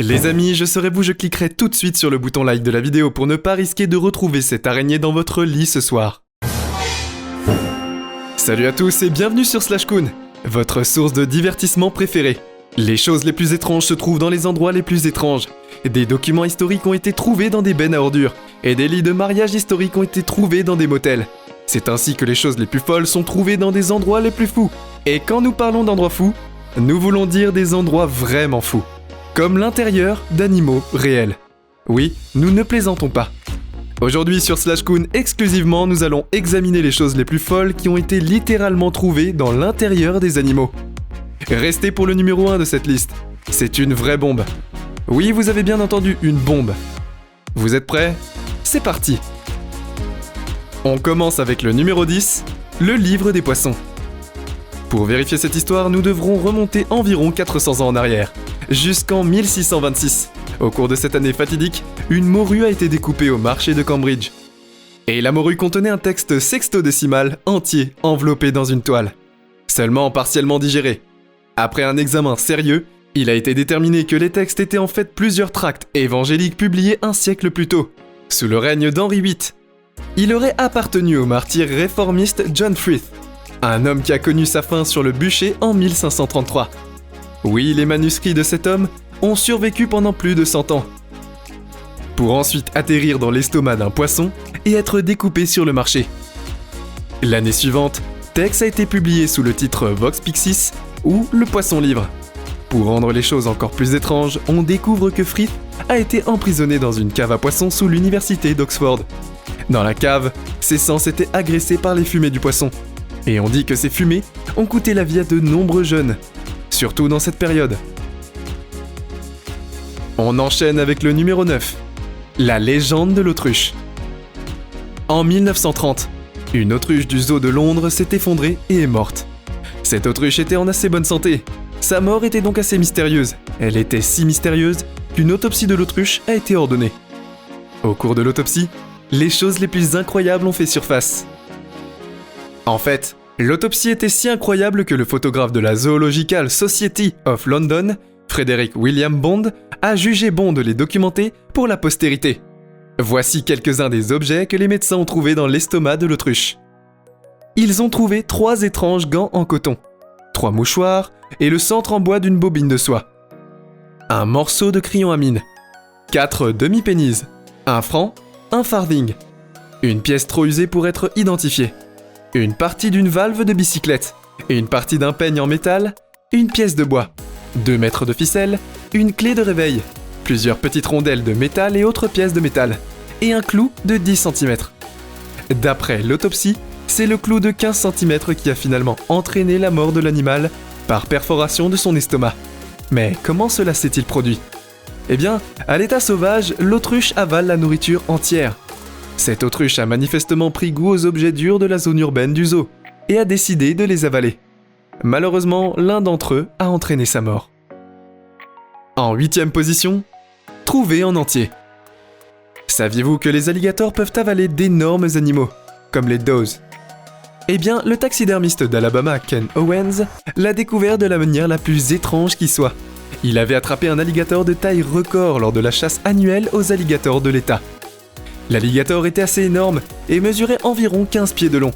Les amis, je serais vous, je cliquerai tout de suite sur le bouton like de la vidéo pour ne pas risquer de retrouver cette araignée dans votre lit ce soir. Salut à tous et bienvenue sur Slashcoon, votre source de divertissement préférée. Les choses les plus étranges se trouvent dans les endroits les plus étranges. Des documents historiques ont été trouvés dans des bennes à ordures, et des lits de mariage historiques ont été trouvés dans des motels. C'est ainsi que les choses les plus folles sont trouvées dans des endroits les plus fous. Et quand nous parlons d'endroits fous, nous voulons dire des endroits vraiment fous. Comme l'intérieur d'animaux réels. Oui, nous ne plaisantons pas. Aujourd'hui sur Slashcoon exclusivement, nous allons examiner les choses les plus folles qui ont été littéralement trouvées dans l'intérieur des animaux. Restez pour le numéro 1 de cette liste. C'est une vraie bombe. Oui, vous avez bien entendu, une bombe. Vous êtes prêts ? C'est parti. On commence avec le numéro 10, le livre des poissons. Pour vérifier cette histoire, nous devrons remonter environ 400 ans en arrière, jusqu'en 1626. Au cours de cette année fatidique, une morue a été découpée au marché de Cambridge. Et la morue contenait un texte sextodécimal entier, enveloppé dans une toile. Seulement partiellement digéré. Après un examen sérieux, il a été déterminé que les textes étaient en fait plusieurs tracts évangéliques publiés un siècle plus tôt, sous le règne d'Henri VIII. Il aurait appartenu au martyr réformiste John Frith, un homme qui a connu sa fin sur le bûcher en 1533. Oui, les manuscrits de cet homme ont survécu pendant plus de 100 ans, pour ensuite atterrir dans l'estomac d'un poisson et être découpés sur le marché. L'année suivante, Tex a été publié sous le titre Vox Pixis ou Le Poisson Livre. Pour rendre les choses encore plus étranges, on découvre que Frith a été emprisonné dans une cave à poissons sous l'université d'Oxford. Dans la cave, ses sens étaient agressés par les fumées du poisson. Et on dit que ces fumées ont coûté la vie à de nombreux jeunes, surtout dans cette période. On enchaîne avec le numéro 9, la légende de l'autruche. En 1930, une autruche du zoo de Londres s'est effondrée et est morte. Cette autruche était en assez bonne santé. Sa mort était donc assez mystérieuse. Elle était si mystérieuse qu'une autopsie de l'autruche a été ordonnée. Au cours de l'autopsie, les choses les plus incroyables ont fait surface. En fait, l'autopsie était si incroyable que le photographe de la Zoological Society of London, Frederick William Bond, a jugé bon de les documenter pour la postérité. Voici quelques-uns des objets que les médecins ont trouvés dans l'estomac de l'autruche. Ils ont trouvé 3 étranges gants en coton, 3 mouchoirs et le centre en bois d'une bobine de soie. Un morceau de crayon à mine, 4 demi-pennies, 1 franc, 1 farthing, une pièce trop usée pour être identifiée, une partie d'une valve de bicyclette, une partie d'un peigne en métal, une pièce de bois, 2 mètres de ficelle, une clé de réveil, plusieurs petites rondelles de métal et autres pièces de métal, et un clou de 10 cm. D'après l'autopsie, c'est le clou de 15 cm qui a finalement entraîné la mort de l'animal par perforation de son estomac. Mais comment cela s'est-il produit ? Eh bien, à l'état sauvage, l'autruche avale la nourriture entière. Cette autruche a manifestement pris goût aux objets durs de la zone urbaine du zoo et a décidé de les avaler. Malheureusement, l'un d'entre eux a entraîné sa mort. En 8e position, trouvé en entier. Saviez-vous que les alligators peuvent avaler d'énormes animaux, comme les does ? Eh bien, le taxidermiste d'Alabama, Ken Owens, l'a découvert de la manière la plus étrange qui soit. Il avait attrapé un alligator de taille record lors de la chasse annuelle aux alligators de l'État. L'alligator était assez énorme et mesurait environ 15 pieds de long.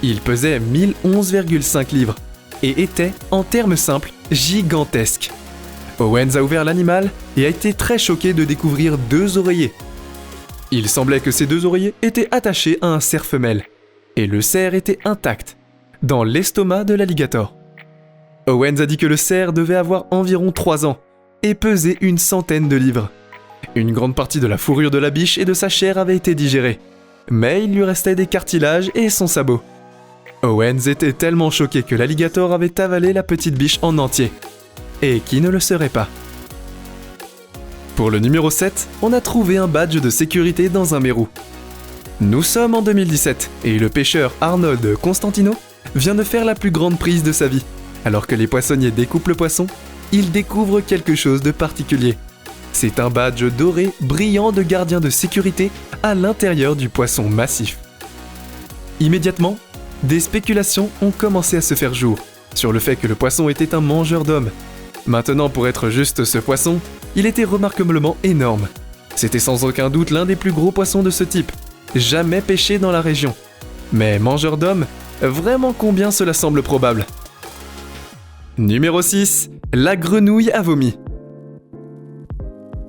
Il pesait 1011,5 livres et était, en termes simples, gigantesque. Owens a ouvert l'animal et a été très choqué de découvrir 2 oreillers. Il semblait que ces 2 oreillers étaient attachés à un cerf femelle, et le cerf était intact, dans l'estomac de l'alligator. Owens a dit que le cerf devait avoir environ 3 ans et pesait une centaine de livres. Une grande partie de la fourrure de la biche et de sa chair avait été digérée, mais il lui restait des cartilages et son sabot. Owens était tellement choqué que l'alligator avait avalé la petite biche en entier. Et qui ne le serait pas ? Pour le numéro 7, on a trouvé un badge de sécurité dans un mérou. Nous sommes en 2017 et le pêcheur Arnold Constantino vient de faire la plus grande prise de sa vie. Alors que les poissonniers découpent le poisson, il découvre quelque chose de particulier. C'est un badge doré brillant de gardien de sécurité à l'intérieur du poisson massif. Immédiatement, des spéculations ont commencé à se faire jour sur le fait que le poisson était un mangeur d'hommes. Maintenant, pour être juste ce poisson, il était remarquablement énorme. C'était sans aucun doute l'un des plus gros poissons de ce type, jamais pêché dans la région. Mais mangeur d'hommes, vraiment combien cela semble probable. Numéro 6. La grenouille à vomi.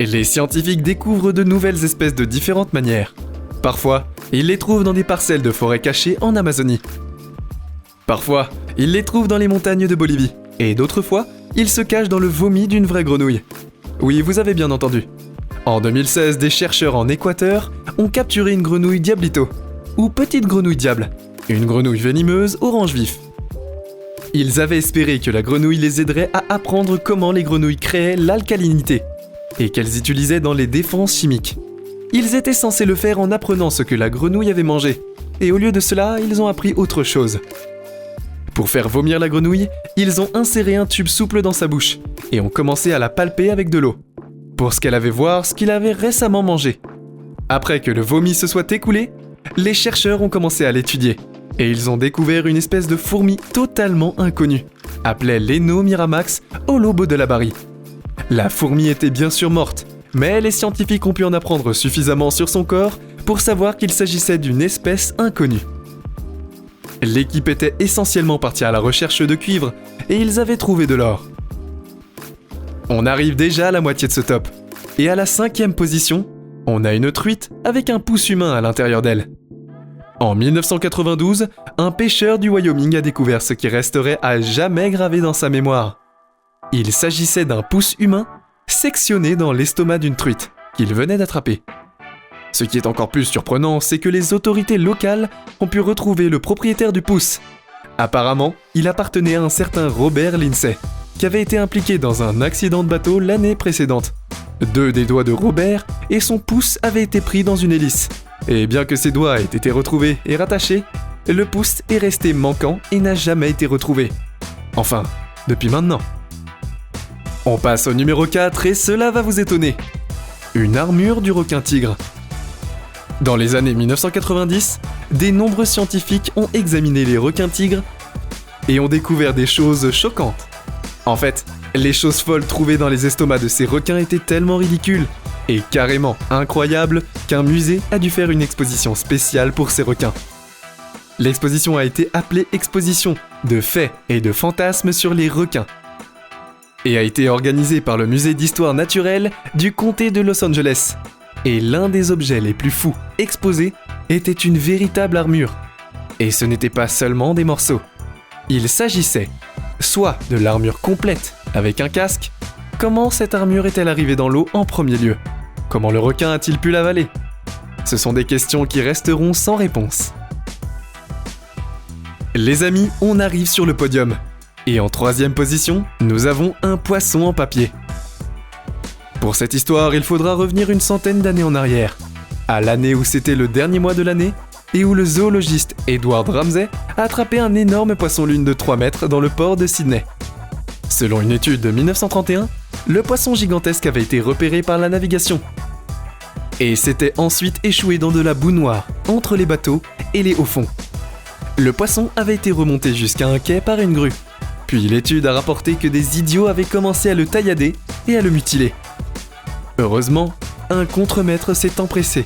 Les scientifiques découvrent de nouvelles espèces de différentes manières. Parfois, ils les trouvent dans des parcelles de forêts cachées en Amazonie. Parfois, ils les trouvent dans les montagnes de Bolivie. Et d'autres fois, ils se cachent dans le vomi d'une vraie grenouille. Oui, vous avez bien entendu. En 2016, des chercheurs en Équateur ont capturé une grenouille diablito, ou petite grenouille diable, une grenouille venimeuse orange vif. Ils avaient espéré que la grenouille les aiderait à apprendre comment les grenouilles créaient l'alcalinité, et qu'elles utilisaient dans les défenses chimiques. Ils étaient censés le faire en apprenant ce que la grenouille avait mangé, et au lieu de cela, ils ont appris autre chose. Pour faire vomir la grenouille, ils ont inséré un tube souple dans sa bouche, et ont commencé à la palper avec de l'eau, pour ce qu'elle avait voir ce qu'il avait récemment mangé. Après que le vomi se soit écoulé, les chercheurs ont commencé à l'étudier, et ils ont découvert une espèce de fourmi totalement inconnue, appelée Lenomiramax holobodolabari. La fourmi était bien sûr morte, mais les scientifiques ont pu en apprendre suffisamment sur son corps pour savoir qu'il s'agissait d'une espèce inconnue. L'équipe était essentiellement partie à la recherche de cuivre, et ils avaient trouvé de l'or. On arrive déjà à la moitié de ce top, et à la 5e position, on a une truite avec un pouce humain à l'intérieur d'elle. En 1992, un pêcheur du Wyoming a découvert ce qui resterait à jamais gravé dans sa mémoire. Il s'agissait d'un pouce humain sectionné dans l'estomac d'une truite qu'il venait d'attraper. Ce qui est encore plus surprenant, c'est que les autorités locales ont pu retrouver le propriétaire du pouce. Apparemment, il appartenait à un certain Robert Lindsay, qui avait été impliqué dans un accident de bateau l'année précédente. 2 des doigts de Robert et son pouce avaient été pris dans une hélice. Et bien que ses doigts aient été retrouvés et rattachés, le pouce est resté manquant et n'a jamais été retrouvé. Enfin, depuis maintenant. On passe au numéro 4 et cela va vous étonner. Une armure du requin-tigre. Dans les années 1990, de nombreux scientifiques ont examiné les requins-tigres et ont découvert des choses choquantes. En fait, les choses folles trouvées dans les estomacs de ces requins étaient tellement ridicules et carrément incroyables qu'un musée a dû faire une exposition spéciale pour ces requins. L'exposition a été appelée Exposition de faits et de fantasmes sur les requins et a été organisée par le Musée d'histoire naturelle du comté de Los Angeles. Et l'un des objets les plus fous exposés était une véritable armure. Et ce n'était pas seulement des morceaux. Il s'agissait soit de l'armure complète avec un casque. Comment cette armure est-elle arrivée dans l'eau en premier lieu? Comment le requin a-t-il pu l'avaler? Ce sont des questions qui resteront sans réponse. Les amis, on arrive sur le podium. Et en 3e position, nous avons un poisson en papier. Pour cette histoire, il faudra revenir une centaine d'années en arrière, à l'année où c'était le dernier mois de l'année et où le zoologiste Edward Ramsay a attrapé un énorme poisson-lune de 3 mètres dans le port de Sydney. Selon une étude de 1931, le poisson gigantesque avait été repéré par la navigation et s'était ensuite échoué dans de la boue noire entre les bateaux et les hauts fonds. Le poisson avait été remonté jusqu'à un quai par une grue. Puis l'étude a rapporté que des idiots avaient commencé à le taillader et à le mutiler. Heureusement, un contremaître s'est empressé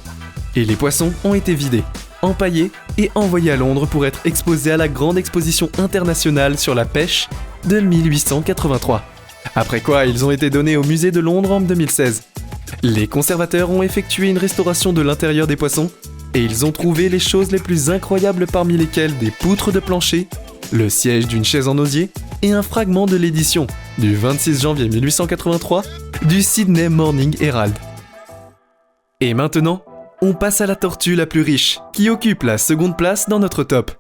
et les poissons ont été vidés, empaillés et envoyés à Londres pour être exposés à la grande exposition internationale sur la pêche de 1883. Après quoi, ils ont été donnés au musée de Londres en 2016. Les conservateurs ont effectué une restauration de l'intérieur des poissons et ils ont trouvé les choses les plus incroyables parmi lesquelles des poutres de plancher, le siège d'une chaise en osier et un fragment de l'édition du 26 janvier 1883 du Sydney Morning Herald. Et maintenant, on passe à la tortue la plus riche, qui occupe la 2e place dans notre top.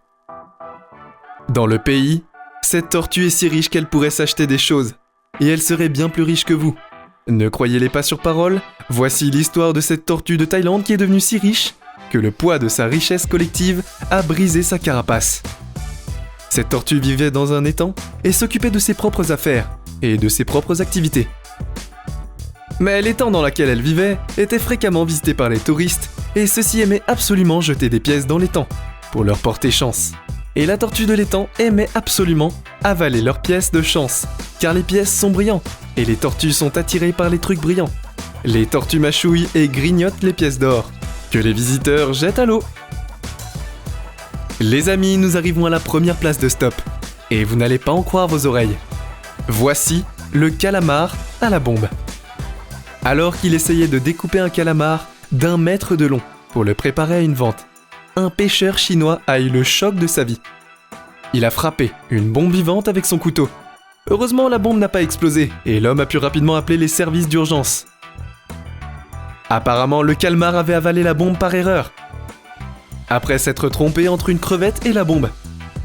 Dans le pays, cette tortue est si riche qu'elle pourrait s'acheter des choses, et elle serait bien plus riche que vous. Ne croyez-les pas sur parole, voici l'histoire de cette tortue de Thaïlande qui est devenue si riche que le poids de sa richesse collective a brisé sa carapace. Cette tortue vivait dans un étang et s'occupait de ses propres affaires et de ses propres activités. Mais l'étang dans lequel elle vivait était fréquemment visité par les touristes et ceux-ci aimaient absolument jeter des pièces dans l'étang pour leur porter chance. Et la tortue de l'étang aimait absolument avaler leurs pièces de chance car les pièces sont brillantes, et les tortues sont attirées par les trucs brillants. Les tortues mâchouillent et grignotent les pièces d'or, que les visiteurs jettent à l'eau. Les amis, nous arrivons à la première place de stop, et vous n'allez pas en croire vos oreilles. Voici le calamar à la bombe. Alors qu'il essayait de découper un calamar d'1 mètre de long pour le préparer à une vente, un pêcheur chinois a eu le choc de sa vie. Il a frappé une bombe vivante avec son couteau. Heureusement, la bombe n'a pas explosé et l'homme a pu rapidement appeler les services d'urgence. Apparemment, le calmar avait avalé la bombe par erreur, après s'être trompé entre une crevette et la bombe.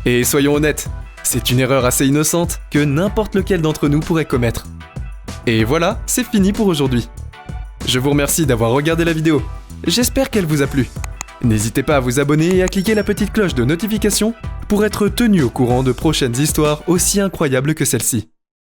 Et soyons honnêtes, c'est une erreur assez innocente que n'importe lequel d'entre nous pourrait commettre. Et voilà, c'est fini pour aujourd'hui. Je vous remercie d'avoir regardé la vidéo. J'espère qu'elle vous a plu. N'hésitez pas à vous abonner et à cliquer la petite cloche de notification pour être tenu au courant de prochaines histoires aussi incroyables que celle-ci.